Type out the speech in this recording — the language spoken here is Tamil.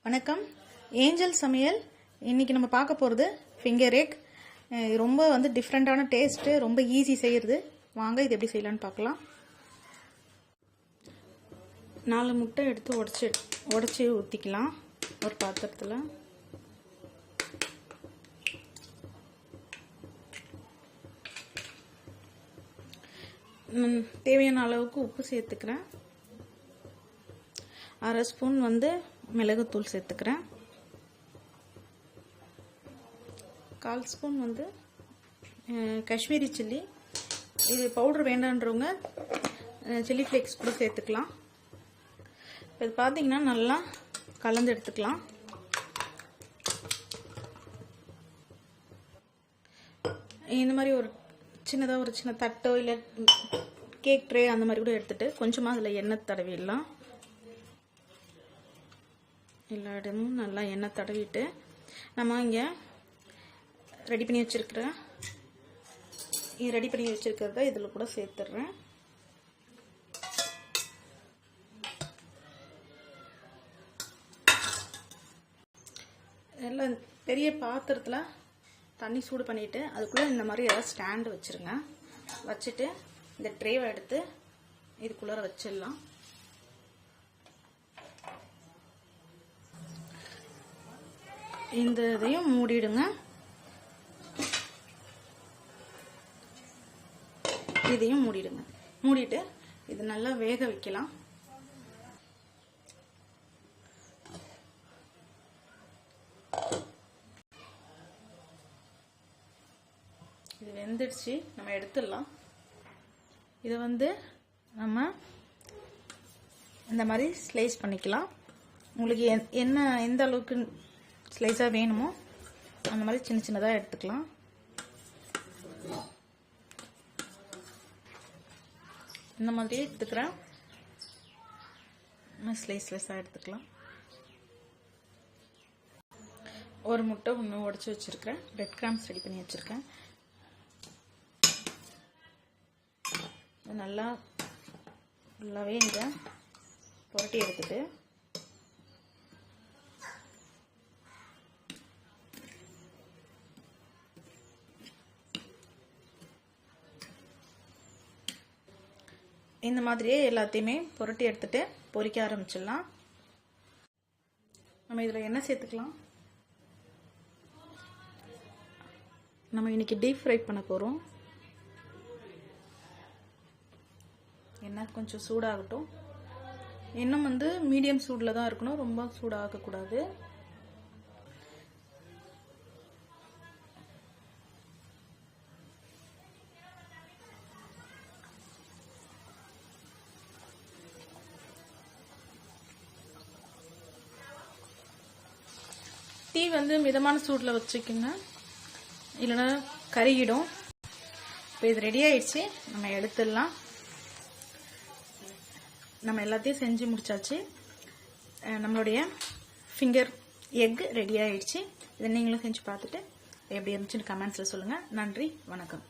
வணக்கம். ஏஞ்சல் சமையல். இன்றைக்கி நம்ம பார்க்க போகிறது ஃபிங்கர் எக். ரொம்ப டிஃப்ரெண்ட்டான டேஸ்ட்டு, ரொம்ப ஈஸி செய்கிறது. வாங்க இது எப்படி செய்யலான்னு பார்க்கலாம். 4 முட்டை எடுத்து உடச்சி ஊற்றிக்கலாம் ஒரு பாத்திரத்தில். தேவையான அளவுக்கு உப்பு சேர்த்துக்கிறேன். 1/2 ஸ்பூன் மிளகுத்தூள் சேர்த்துக்கிறேன். 1/4 ஸ்பூன் காஷ்மீரி சில்லி. இது பவுடர் வேண்டான்றவங்க சில்லி ஃப்ளேக்ஸ் கூட சேர்த்துக்கலாம். இது பார்த்தீங்கன்னா நல்லா கலந்து எடுத்துக்கலாம். இந்த மாதிரி ஒரு சின்ன தட்டோ இல்லை கேக் ட்ரே அந்த மாதிரி கூட எடுத்துட்டு கொஞ்சமாக அதில் எண்ணெய் தடவிடலாம். எல்லா இடமும் நல்லா எண்ணெய் தடவிட்டு நம்ம இங்கே ரெடி பண்ணி வச்சுருக்கிறத இதில் கூட சேர்த்துட்றேன். எல்லாம் பெரிய பாத்திரத்தில் தண்ணி சூடு பண்ணிவிட்டு அதுக்குள்ளே இந்த மாதிரி ஏதாவது ஸ்டாண்டு வச்சுருங்க. வச்சுட்டு இந்த ட்ரேவை எடுத்து இதுக்குள்ளார வச்சிடலாம். இந்த இதையும் மூடிடுங்க. இதையும் மூடிடுங்க. மூடிட்டு இது நல்லா வேக வைக்கலாம். இது வெந்துடுச்சு, நம்ம எடுத்துடலாம். இதை நம்ம இந்த மாதிரி ஸ்லைஸ் பண்ணிக்கலாம். உங்களுக்கு எந்த அளவுக்கு ஸ்லைஸாக வேணுமோ அந்த மாதிரி சின்னதாக எடுத்துக்கலாம். இந்த மாதிரியே எடுத்துக்கிறேன். ஸ்லைஸாக எடுத்துக்கலாம். ஒரு முட்டை ஒன்று உடச்சி வச்சுருக்கிறேன். பிரெட் கிராம்ஸ் ரெடி பண்ணி வச்சுருக்கேன். நல்லாவே இதை புரட்டி எடுத்துட்டு இந்த மாதிரியே எல்லாத்தையுமே புரட்டி எடுத்துட்டு பொரிக்க ஆரம்பிச்சிடலாம். நம்ம இதில் எண்ணெய் சேர்த்துக்கலாம். நம்ம இன்னைக்கு டீப் ஃப்ரை பண்ண போகிறோம். எண்ணெய் கொஞ்சம் சூடாகட்டும். இன்னும் மீடியம் சூடில் தான் இருக்கணும், ரொம்ப சூடாகக்கூடாது. டீ மிதமான சூடில் வச்சுக்கோங்க, இல்லைன்னா கருகிடும். இப்போ இது ரெடி ஆயிடுச்சு, நம்ம எடுத்துடலாம். நம்ம எல்லாத்தையும் செஞ்சு முடிச்சாச்சு. நம்மளுடைய ஃபிங்கர் எக் ரெடி ஆயிடுச்சு. இதை நீங்களும் செஞ்சு பார்த்துட்டு எப்படி இருந்துச்சுன்னு கமெண்ட்ஸில் சொல்லுங்கள். நன்றி, வணக்கம்.